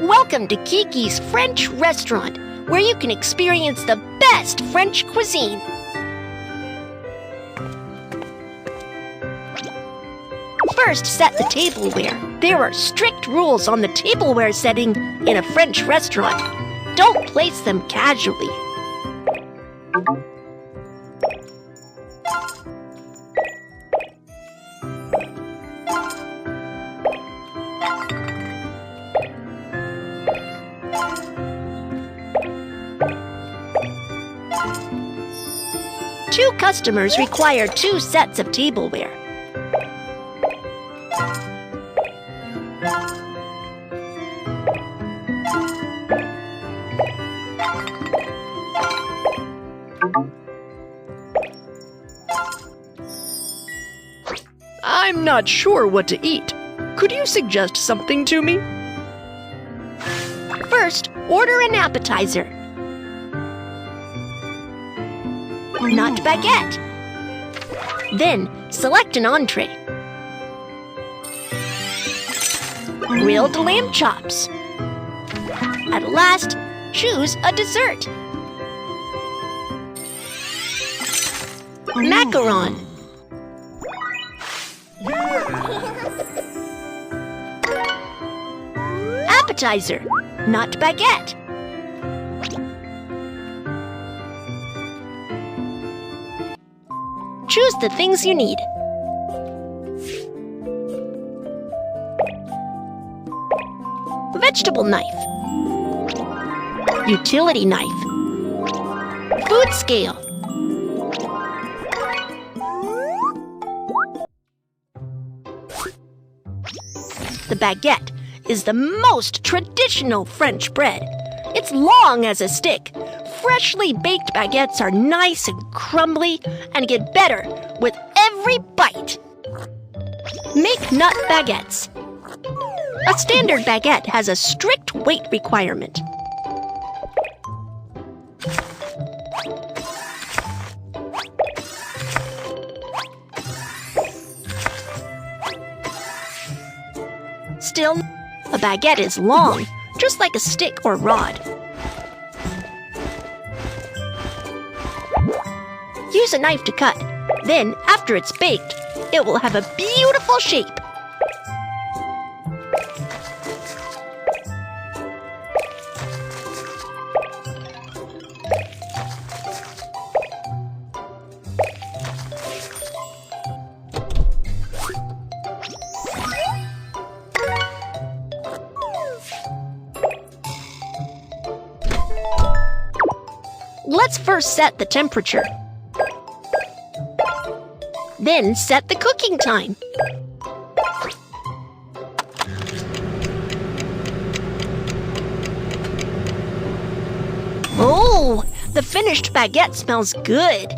Welcome to Kee-Kee's French restaurant, where you can experience the best French cuisine. First, set the tableware. There are strict rules on the tableware setting in a French restaurant. Don't place them casually. Two customers require 2 sets of tableware. I'm not sure what to eat. Could you suggest something to me? First, order an appetizer. Not baguette. Then, select an entree. Grilled lamb chops. At last, choose a dessert. Macaron. Appetizer, not baguette. Choose the things you need. Vegetable knife. Utility knife. Food scale. The baguette is the most traditional French bread. It's long as a stick. Freshly baked baguettes are nice and crumbly and get better with every bite. Make nut baguettes. A standard baguette has a strict weight requirement. Still, a baguette is long, just like a stick or rod. Use a knife to cut. Then, after it's baked, it will have a beautiful shape. Let's first set the temperature. Then set the cooking time. Oh, the finished baguette smells good.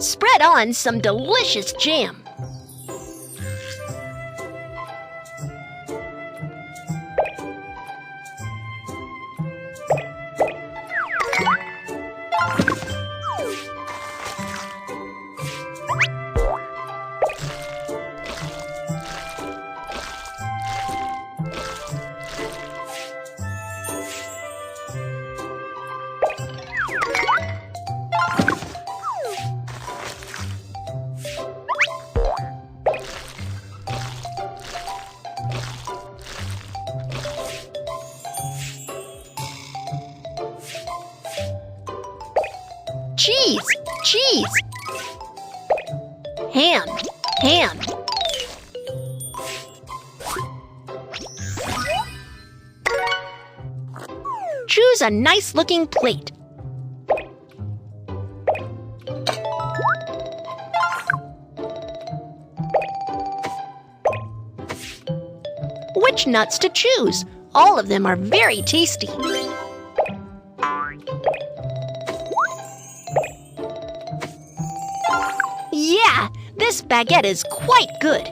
Spread on some delicious jam. Cheese, cheese. Ham, ham. Choose a nice-looking plate. Which nuts to choose? All of them are very tasty. Yeah, this baguette is quite good.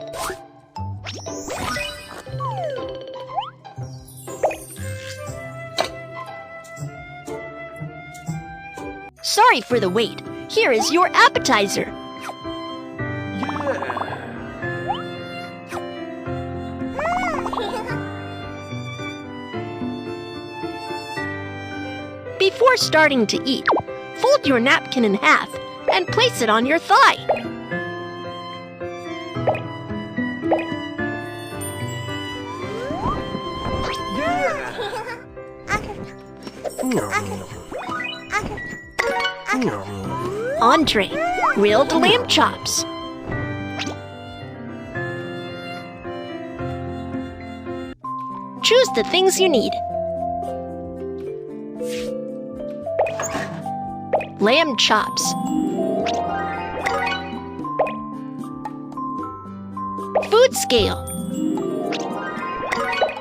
Sorry for the wait. Here is your appetizer. Before starting to eat, fold your napkin in half and place it on your thigh. Entree, grilled lamb chops. Choose the things you need. Lamb chops. Food scale.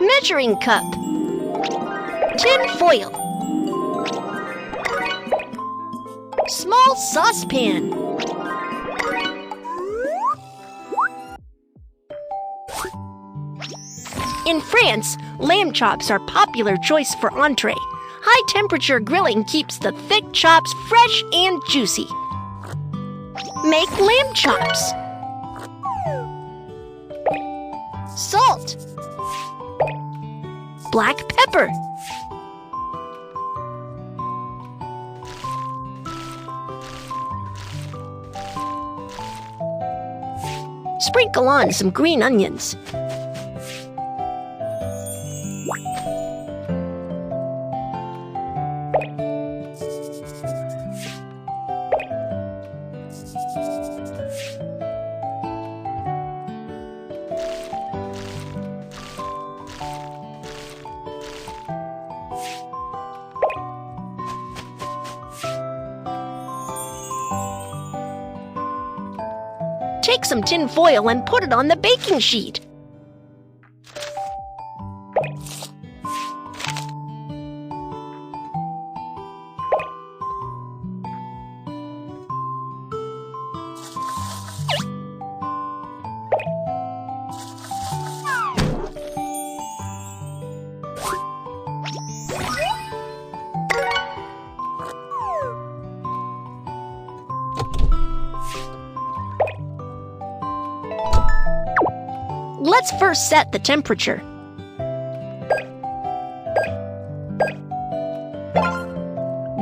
Measuring cup. Tin foil. Small saucepan. In France, lamb chops are a popular choice for entree. High-temperature grilling keeps the thick chops fresh and juicy. Make lamb chops. Salt. Black pepper. Sprinkle on some green onions. Take some tin foil and put it on the baking sheet. Let's first set the temperature.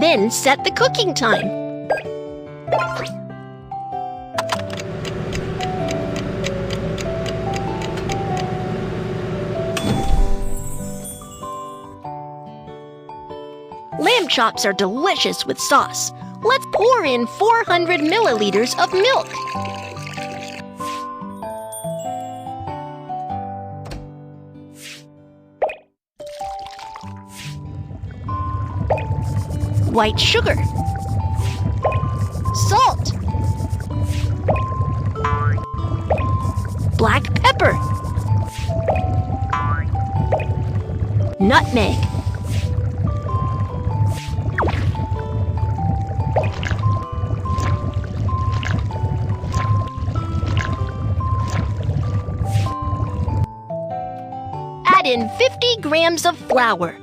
Then set the cooking time. Lamb chops are delicious with sauce. Let's pour in 400 milliliters of milk. White sugar, salt, black pepper, nutmeg, add in 50 grams of flour.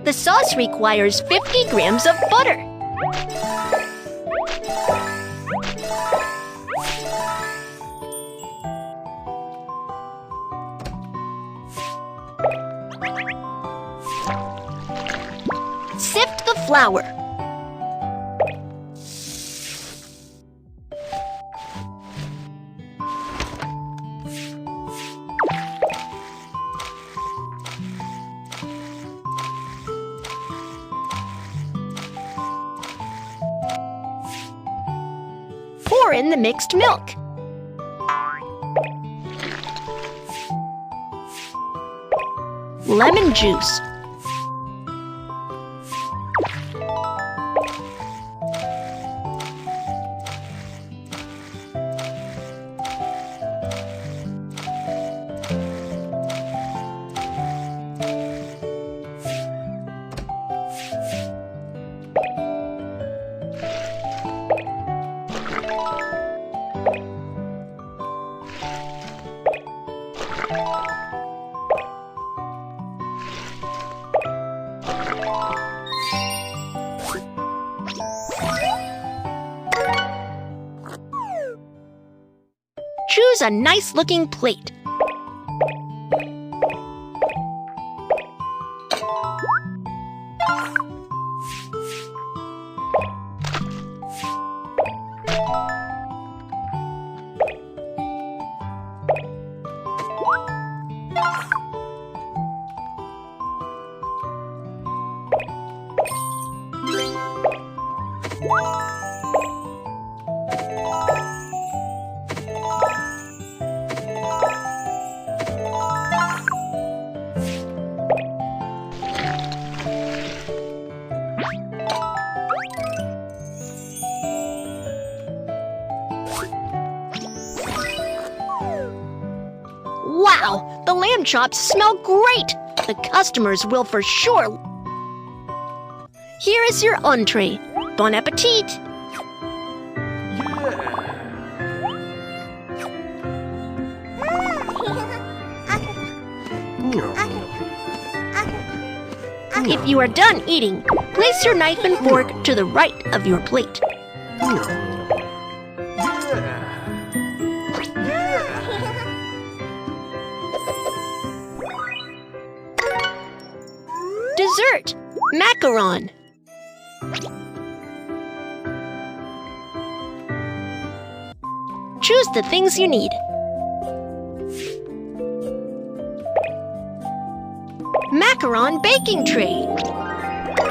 The sauce requires 50 grams of butter. Sift the flour. Pour in the mixed milk. Lemon juice. Choose a nice-looking plate. Wow, the lamb chops smell great! The customers will for sure. Here is your entree. Bon appetit! If you are done eating, place your knife and fork to the right of your plate. Dessert, macaron. Choose the things you need. Macaron baking tray.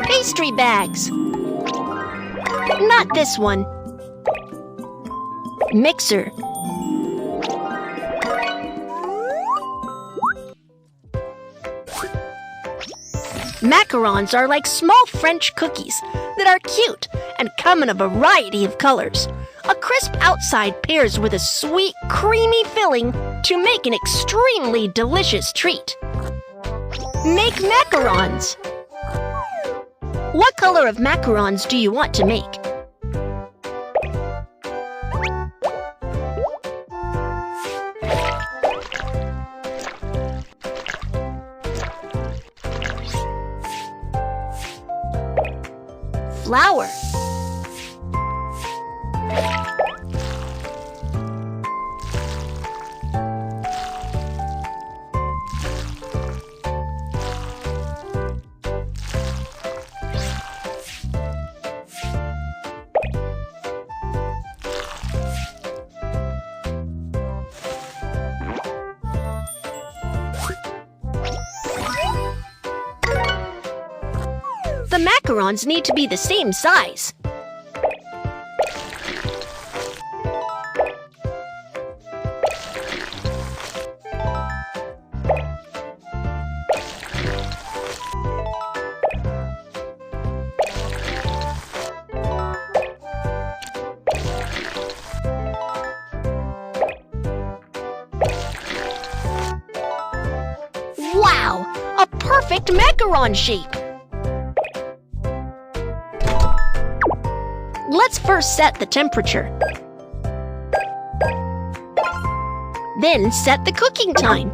Pastry bags. Not this one. Mixer. Macarons are like small French cookies that are cute and come in a variety of colors. A crisp outside pairs with a sweet, creamy filling to make an extremely delicious treat. Make macarons. What color of macarons do you want to make? Flour. The macarons need to be the same size. Wow! A perfect macaron shape! Let's first set the temperature. Then set the cooking time.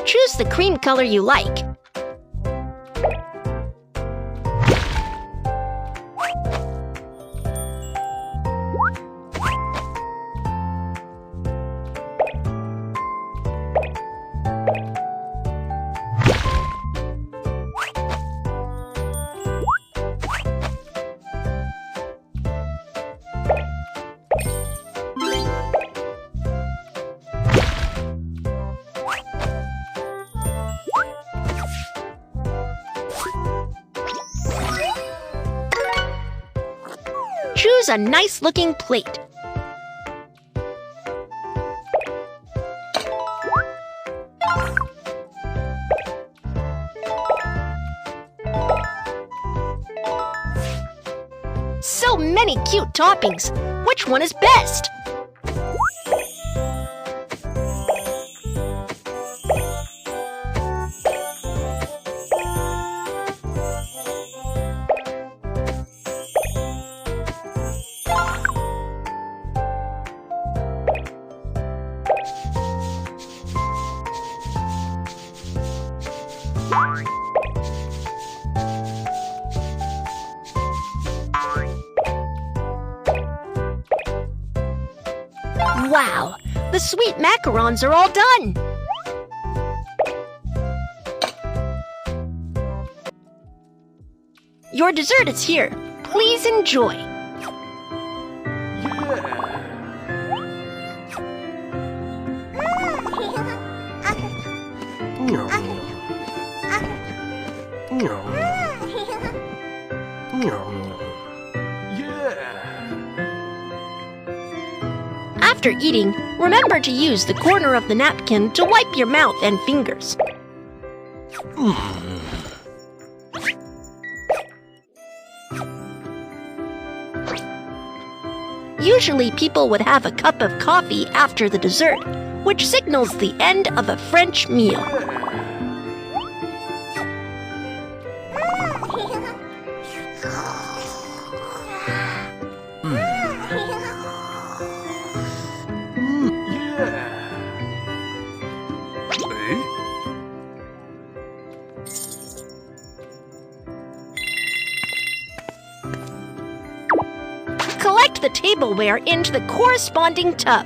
Choose the cream color you like. choose a nice-looking plate. So many cute toppings. Which one is best? Wow, the sweet macarons are all done. Your dessert is here. Please enjoy. After eating, remember to use the corner of the napkin to wipe your mouth and fingers. Usually people would have a cup of coffee after the dessert, which signals the end of a French meal. Collect the tableware into the corresponding tub.